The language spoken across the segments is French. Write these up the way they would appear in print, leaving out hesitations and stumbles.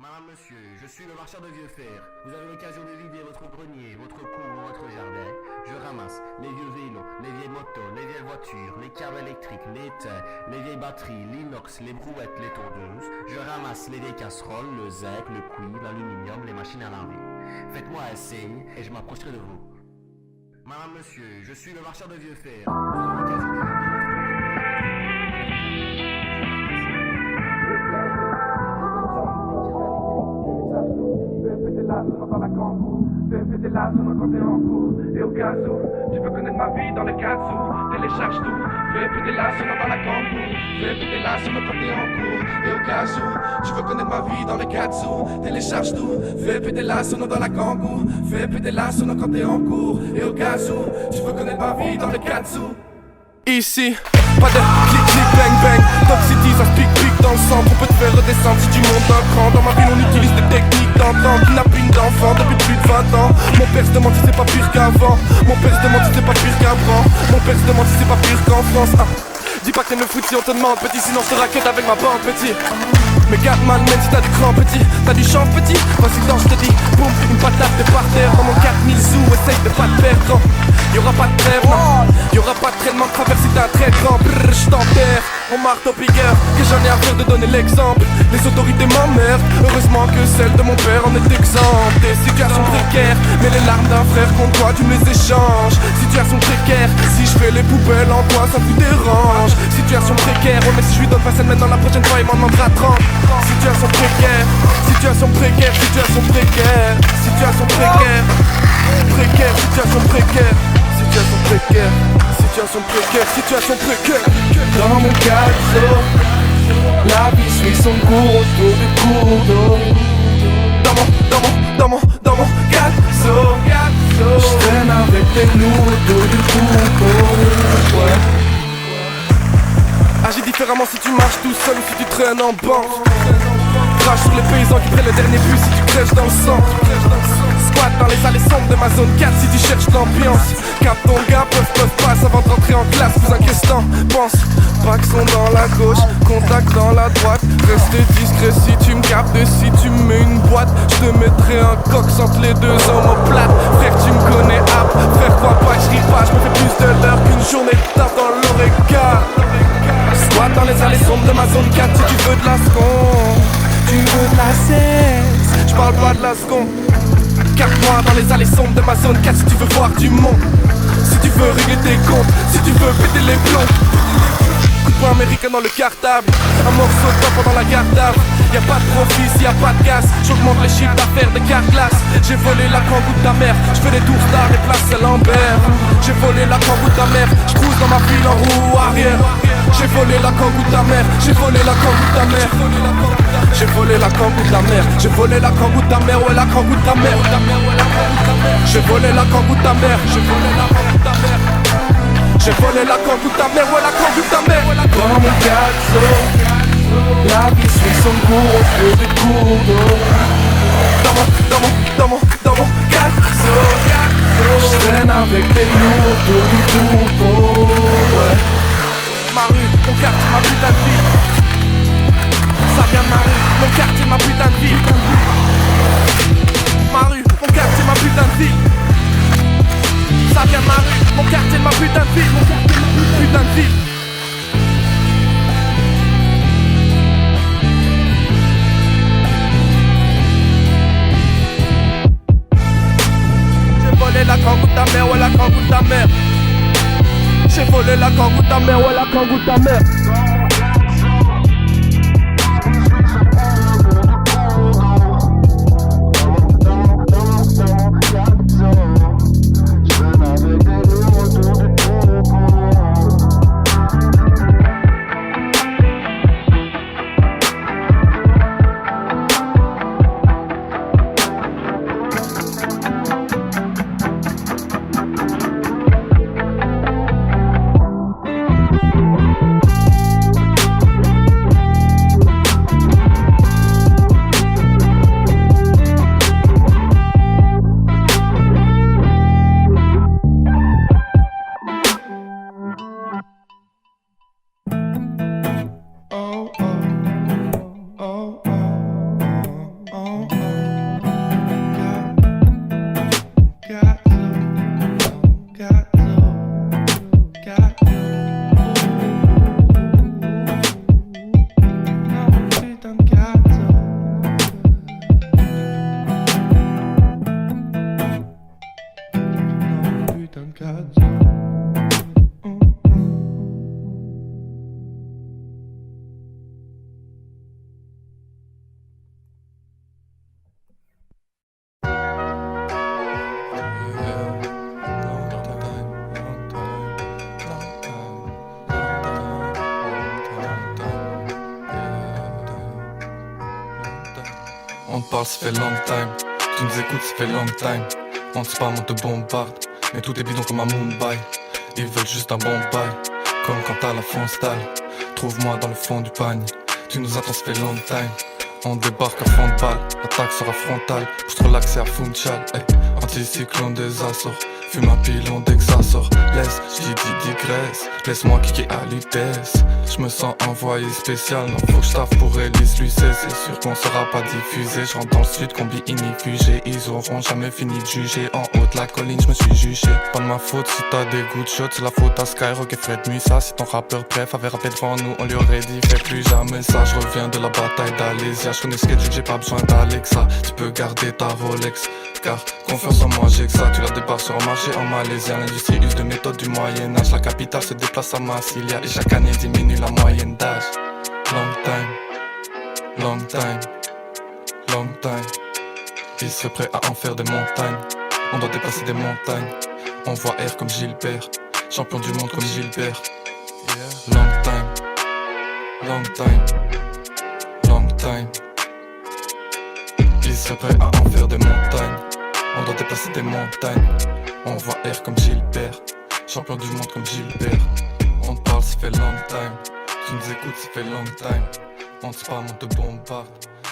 Madame, monsieur, je suis le marchand de vieux fer. Vous avez l'occasion de vider votre grenier, votre cour ou votre jardin. Je ramasse les vieux vélos, les vieilles motos, les vieilles voitures, les câbles électriques, les tais, les vieilles batteries, l'inox, les brouettes, les tondeuses. Je ramasse les vieilles casseroles, le zinc, le cuivre, l'aluminium, les machines à laver. Faites-moi un signe et je m'approcherai de vous. Madame, monsieur, je suis le marchand de vieux fer. Vous avez l'occasion de vider dans la kangou, fais péter la zone quand t'es en cours. Et au cas où tu veux connaître ma vie dans le katsu, télécharge tout, fais péter la zone dans la kangou, fais péter la zone quand t'es en cours. Et au cas où tu veux connaître ma vie dans le katsu, télécharge tout, fais péter la zone dans la kangou, fais péter la zone quand t'es en cours. Et au cas où tu veux connaître ma vie dans le katsu. Ici, pas de clic clic bang bang. Toxicity ça se pique pique dans le centre. On peut te faire redescendre si tu montes d'un cran. Dans ma ville on utilise des techniques d'antan. Kidnapping d'enfants depuis plus de 20 ans. Mon père se demande si c'est pas pire qu'avant. Mon père se demande si c'est pas pire qu'avant. Mon père se demande si c'est pas pire qu'en France. Dis pas que t'aimes le foot si on te demande petit. Sinon je te raquette avec ma bande petit. Mais Gatman, même si t'as du cran petit, t'as du champ petit, vas-y danse, je te dis, boum, une patate de par terre. Dans mon 4000 sous, essaye de pas te perdre. Y'aura pas de trêve, non, y'aura pas de traitement de travers si t'es un très grand. Brrr, j't'enterre, on marteau piqueur, que j'en ai à faire de donner l'exemple. Les autorités m'emmerdent, heureusement que celle de mon père en est exempte. Des situations précaires, mais les larmes d'un frère contre toi tu me les échanges. Situation précaire, si je fais les poubelles en toi ça vous dérange. Situation précaire, ouais mais si je lui donne pas cette maintenant la prochaine fois il m'en demandera 30. Situation précaire, situation précaire, situation précaire, situation précaire, précaire, situation précaire, situation précaire, situation précaire, situation précaire. Dans mon calzo, la vie suit son cours autour du cours d'eau. Dans mon calzo, je traîne avec des loups autour du cours d'eau. Ouais. Agis différemment si tu marches tout seul ou si tu traînes en banque. Crache sur les paysans qui prennent le dernier bus si tu crèches dans le sang. Squat dans les allées sombres de ma zone 4 si tu cherches l'ambiance. Cap ton gars, peuvent passe avant de rentrer en classe. Vous inquiétant, pense. Paxon dans la gauche, contact dans la droite. Restez discret si tu me captes et si tu me mets une boîte. Je te mettrai un cox entre les deux omoplates. Frère tu me connais app, frère crois pas que je ris pas. Je me fais plus de l'heure qu'une journée de taf dans l'oreca. Squat dans les allées sombres de ma zone 4 si tu veux de la seconde. Tu veux de la sexe, je parle pas de la seconde. 4 mois dans les allées sombres de ma zone 4 si tu veux voir du monde. Si tu veux régler tes comptes, si tu veux péter les plombs. Coup de poing américain dans le cartable, un morceau de temps pendant la garde d'âme. Y'a pas de profit s'il y a pas de gaz. J'augmente les chiffres d'affaires des cartes glaces. J'ai volé la kangou de ta mère, j'fais des tours stars et place à Lambert. J'ai volé la kangou de ta mère, j'cruise dans ma file en roue arrière. J'ai volé la kangou de ta mère, j'ai volé la kangou de ta mère. J'ai volé la kangou de ta mère, j'ai volé la kangou de ta mère, ouais la kangou de ta mère. J'ai volé la kangou de ta mère, j'ai volé la kangou de ta mère. J'ai volé la kangou de ta mère, ouais la kangou de ta mère. Dans mon calzo, la vie suit son cours au feu des cours d'eau. Dans mon calzo, je traîne avec des loups autour du tourbeau. Ouais. Ma rue, mon quartier, ma putain de vie. Ça vient de ma rue, mon quartier, ma putain de vie. Ma rue, mon quartier, ma putain de vie. Ça vient de ma rue, mon quartier, ma putain de vie. Mon quartier, ma putain de vie. J'ai volé la kangou de ta mère, ouais la kangou de ta mère. J'ai volé la kangou de ta mère, ouais la kangou de ta mère. On te parle, ça fait long time. Tu nous écoutes, ça fait long time. On te spam, on te bombarde. Mais tout est bidon comme un Mumbai. Ils veulent juste un bon bail. Comme quand t'as la fonstale. Trouve-moi dans le fond du panier. Tu nous attends, ça fait long time. On débarque à fond de balle. L'attaque sera frontale. Pour se relaxer à Funchal. Hey. Anticyclone des Açores. Fume un pilon dès que ça sort. Laisse, digresse. Laisse-moi kicker à l'UTS. J'me sens envoyé spécial. Non, faut que j'taffe pour Elise Lucet. C'est sûr qu'on sera pas diffusé. J'rentre dans le sud, combi inifugé. Ils auront jamais fini de juger. En haut de la colline, j'me suis juché. Pas de ma faute si t'as des goûts de shot. C'est la faute à Skyrock et Fred Muissa. Si ton rappeur bref avait rappelé devant nous, on lui aurait dit fais plus jamais ça. J'reviens de la bataille d'Alésia. J'connais ce que j'ai pas besoin d'Alexa. Tu peux garder ta Rolex. Car confiance en moi j'ai que ça. Tu la débarques sur un marché en Malaisie. L'industrie use de méthodes du Moyen-Âge. La capitale se déplace à Massilia. Et chaque année diminue la moyenne d'âge. Long time, long time, long time. Ils seraient prêts à en faire des montagnes. On doit dépasser des montagnes. On voit R comme Gilbert. Champion du monde comme Gilbert. Long time, long time, long time. Ils seraient prêts à en faire des montagnes. On doit dépasser des montagnes. On voit R comme Gilbert. Champion du monde comme Gilbert. On te parle, ça fait long time. Tu nous écoutes, ça fait long time. On te spam, on te bombarde.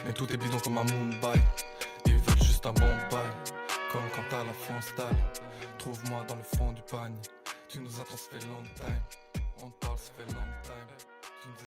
Mais tout est bidon comme un Mumbai. Ils veulent juste un bon bail. Comme quand t'as la fonstale. Trouve-moi dans le fond du panier. Tu nous attends, ça fait long time. On te parle, ça fait long time.